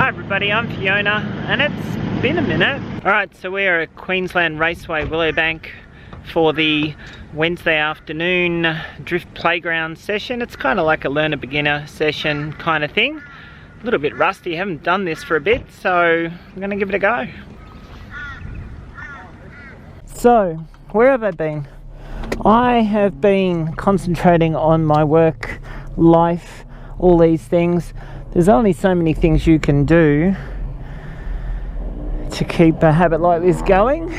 Hi everybody, I'm Fiona and it's been a minute. Alright, so we are at Queensland Raceway, Willowbank for the Wednesday afternoon drift playground session. It's kind of like a learner beginner session kind of thing. A little bit rusty, haven't done this for a bit, so I'm going to give it a go. So, where have I been? I have been concentrating on my work, life, all these things. There's only so many things you can do to keep a habit like this going.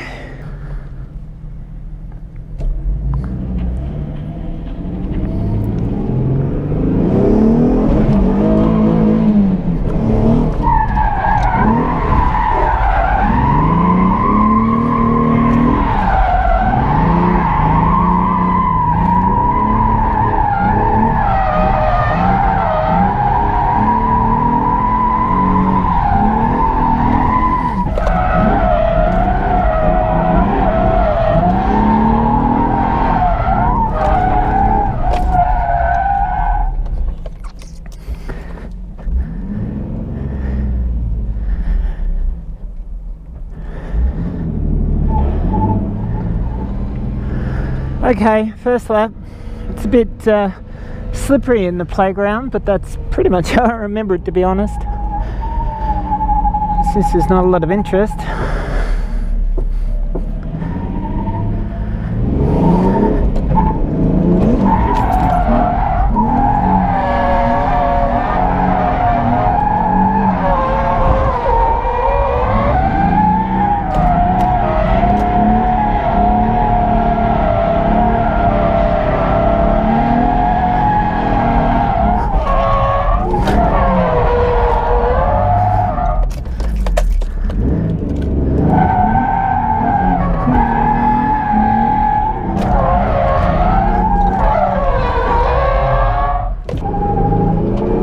Okay, first lap. It's a bit slippery in the playground, but that's pretty much how I remember it, to be honest. Since there's not a lot of interest.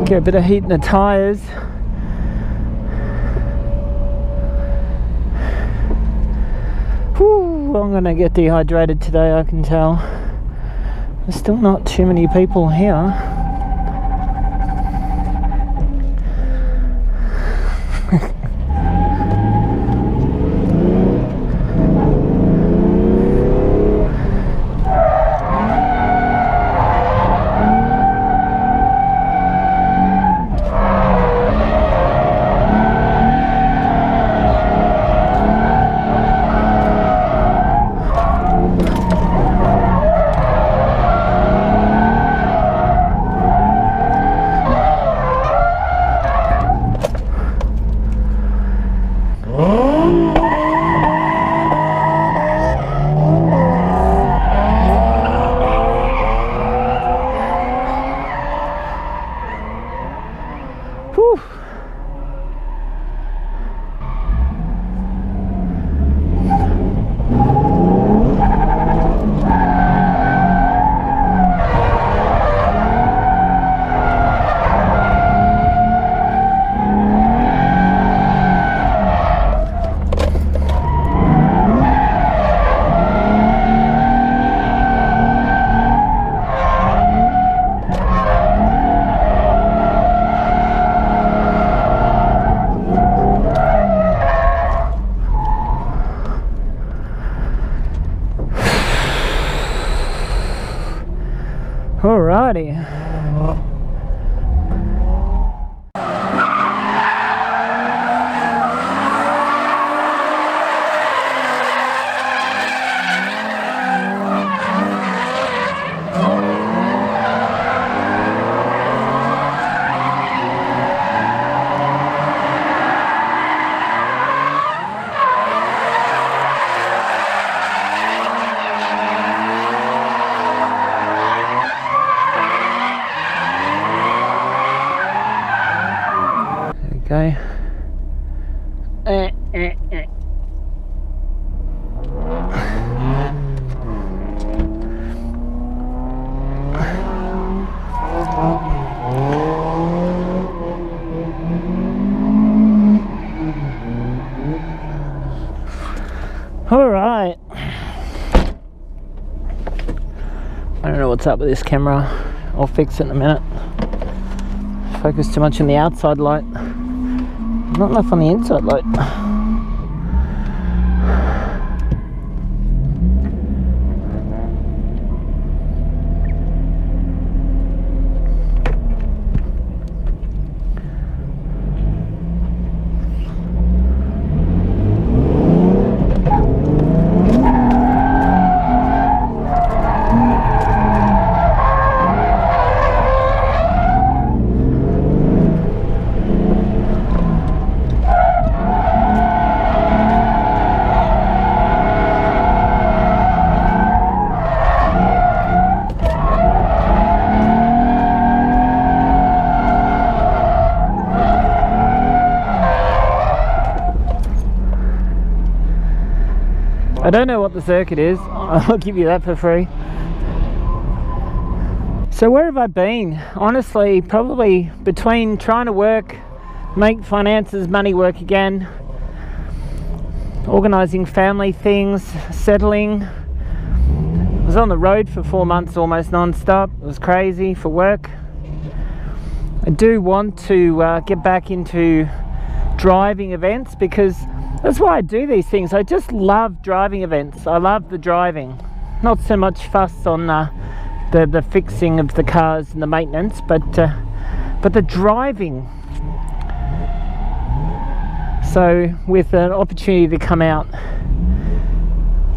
Get a bit of heat in the tyres. Whew, I'm gonna get dehydrated today, I can tell. There's still not too many people here. Whew. Alrighty. Okay. All right. I don't know what's up with this camera. I'll fix it in a minute. Focus too much on the outside light. Not enough on the inside load. I don't know what the circuit is, I'll give you that for free. So where have I been? Honestly, probably between trying to work, make finances, money work again, organising family things, settling. I was on the road for 4 months almost non-stop. It was crazy for work. I do want to get back into driving events because that's why I do these things. I just love driving events. I love the driving. Not so much fuss on the fixing of the cars and the maintenance, but the driving. So with an opportunity to come out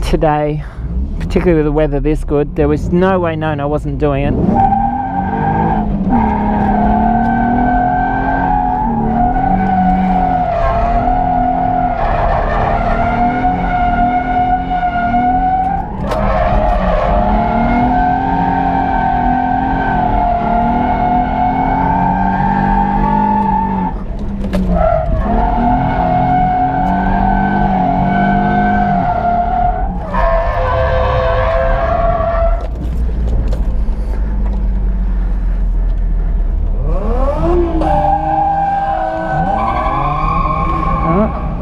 today, particularly with the weather this good, there was no way known I wasn't doing it.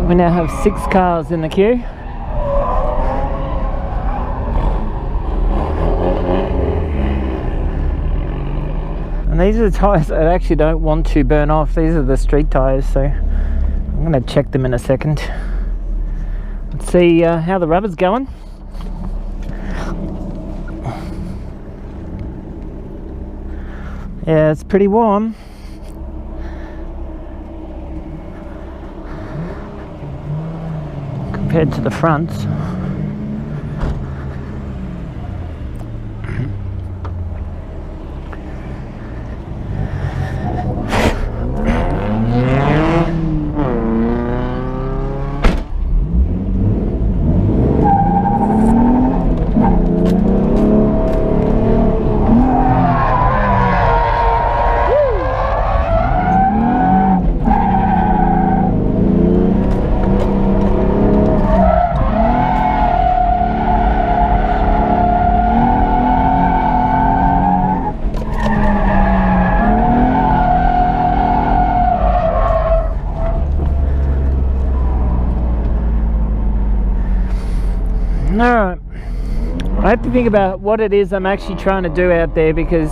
We now have 6 cars in the queue. And these are the tyres I actually don't want to burn off. These are the street tyres, so I'm going to check them in a second. Let's see how the rubber's going. Yeah, it's pretty warm. Compared to the front. Alright, I have to think about what it is I'm actually trying to do out there, because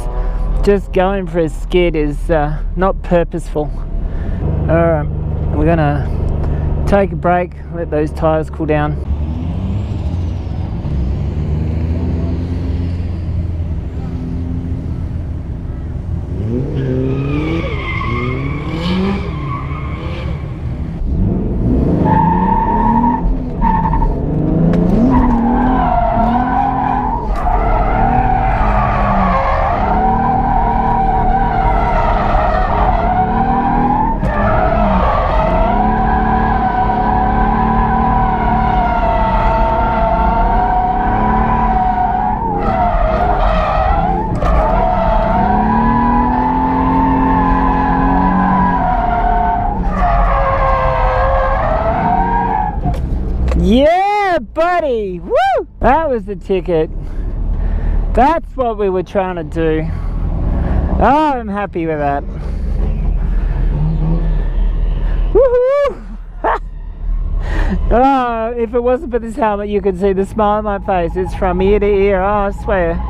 just going for a skid is not purposeful. Alright, we're gonna take a break, let those tyres cool down. Yeah, buddy! Woo! That was the ticket. That's what we were trying to do. Oh, I'm happy with that. Woohoo! Oh, if it wasn't for this helmet, you could see the smile on my face. It's from ear to ear. Oh, I swear.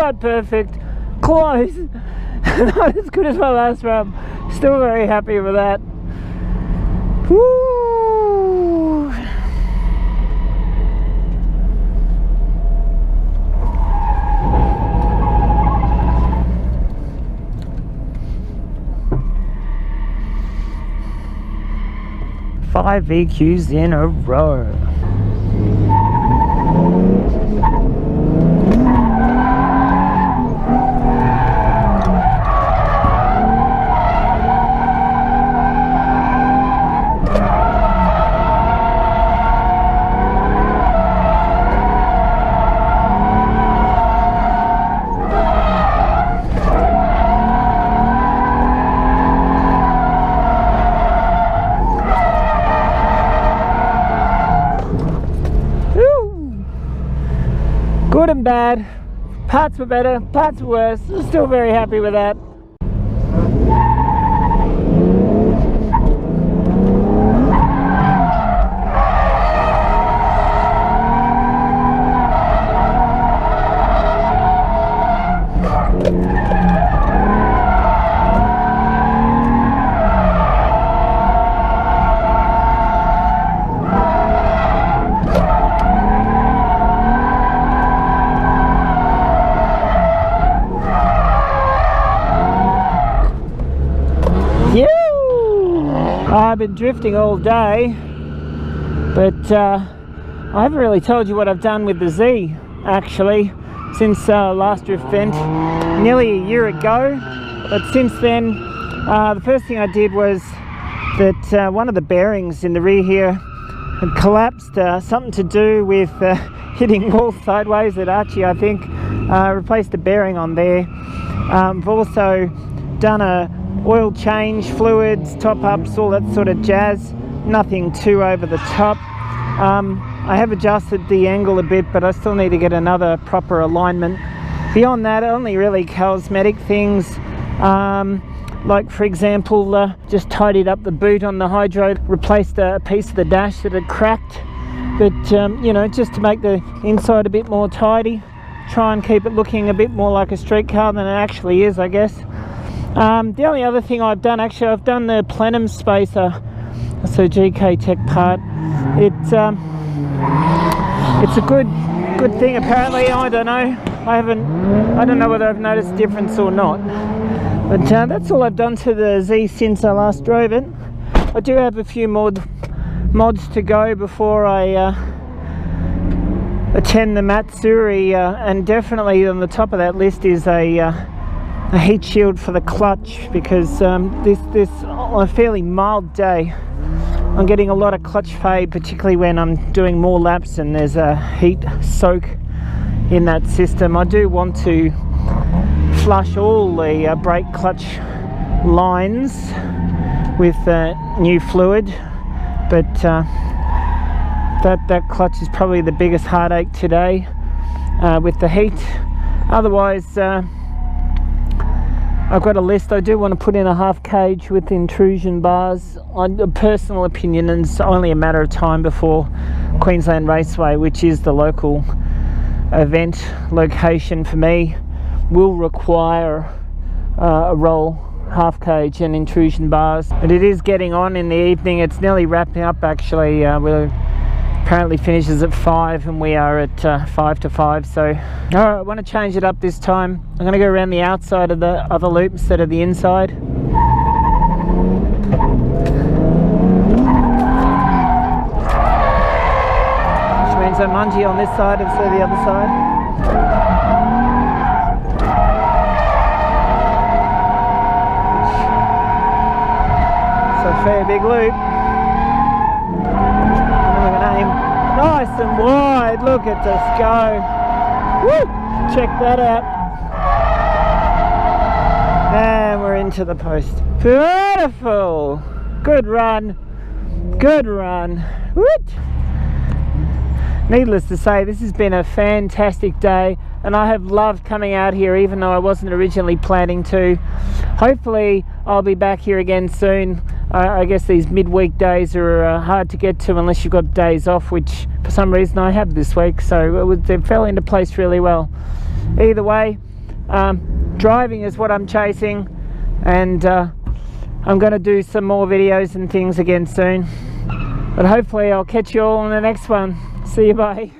Not perfect, close. Not as good as my last run. Still very happy with that. Woo! Five VQs in a row. Good and bad. Parts were better, parts were worse. Still very happy with that. I've been drifting all day, but I haven't really told you what I've done with the Z actually since last drift event nearly a year ago. But since then, the first thing I did was that one of the bearings in the rear here had collapsed, something to do with hitting wall sideways at Archie, I think. Replaced the bearing on there. I've also done a oil change, fluids, top ups, all that sort of jazz. Nothing too over the top. I have adjusted the angle a bit, but I still need to get another proper alignment. Beyond that, only really cosmetic things, like for example, just tidied up the boot on the hydro, replaced a piece of the dash that had cracked, but you know, just to make the inside a bit more tidy, try and keep it looking a bit more like a street car than it actually is, I guess. The only other thing I've done, actually, I've done the plenum spacer. That's a GK Tech part. It's a good thing apparently. I don't know. I don't know whether I've noticed a difference or not. But that's all I've done to the Z since I last drove it. I do have a few more mods to go before I attend the Matsuri, and definitely on the top of that list is a heat shield for the clutch, because this on a fairly mild day I'm getting a lot of clutch fade, particularly when I'm doing more laps and there's a heat soak in that system. I do want to flush all the brake clutch lines with new fluid, but that clutch is probably the biggest heartache today with the heat. Otherwise, I've got a list. I do want to put in a half cage with intrusion bars. A personal opinion, and it's only a matter of time before Queensland Raceway, which is the local event location for me, will require a roll half cage and intrusion bars. But it is getting on in the evening. It's nearly wrapping up actually. We're apparently finishes at 5 and we are at 5 to 5, so alright, I want to change it up this time. I'm going to go around the outside of the other loop instead of the inside. Which means I'm mungy on this side instead of the other side. It's a fair big loop. Nice and wide, look at this go. Woo! Check that out. And we're into the post. Beautiful! Good run. Good run. Woot! Needless to say, this has been a fantastic day, and I have loved coming out here even though I wasn't originally planning to. Hopefully I'll be back here again soon. I guess these midweek days are hard to get to unless you've got days off, which for some reason I have this week, so they fell into place really well. Either way, Driving is what I'm chasing, and I'm going to do some more videos and things again soon. But hopefully I'll catch you all in the next one. See you, bye.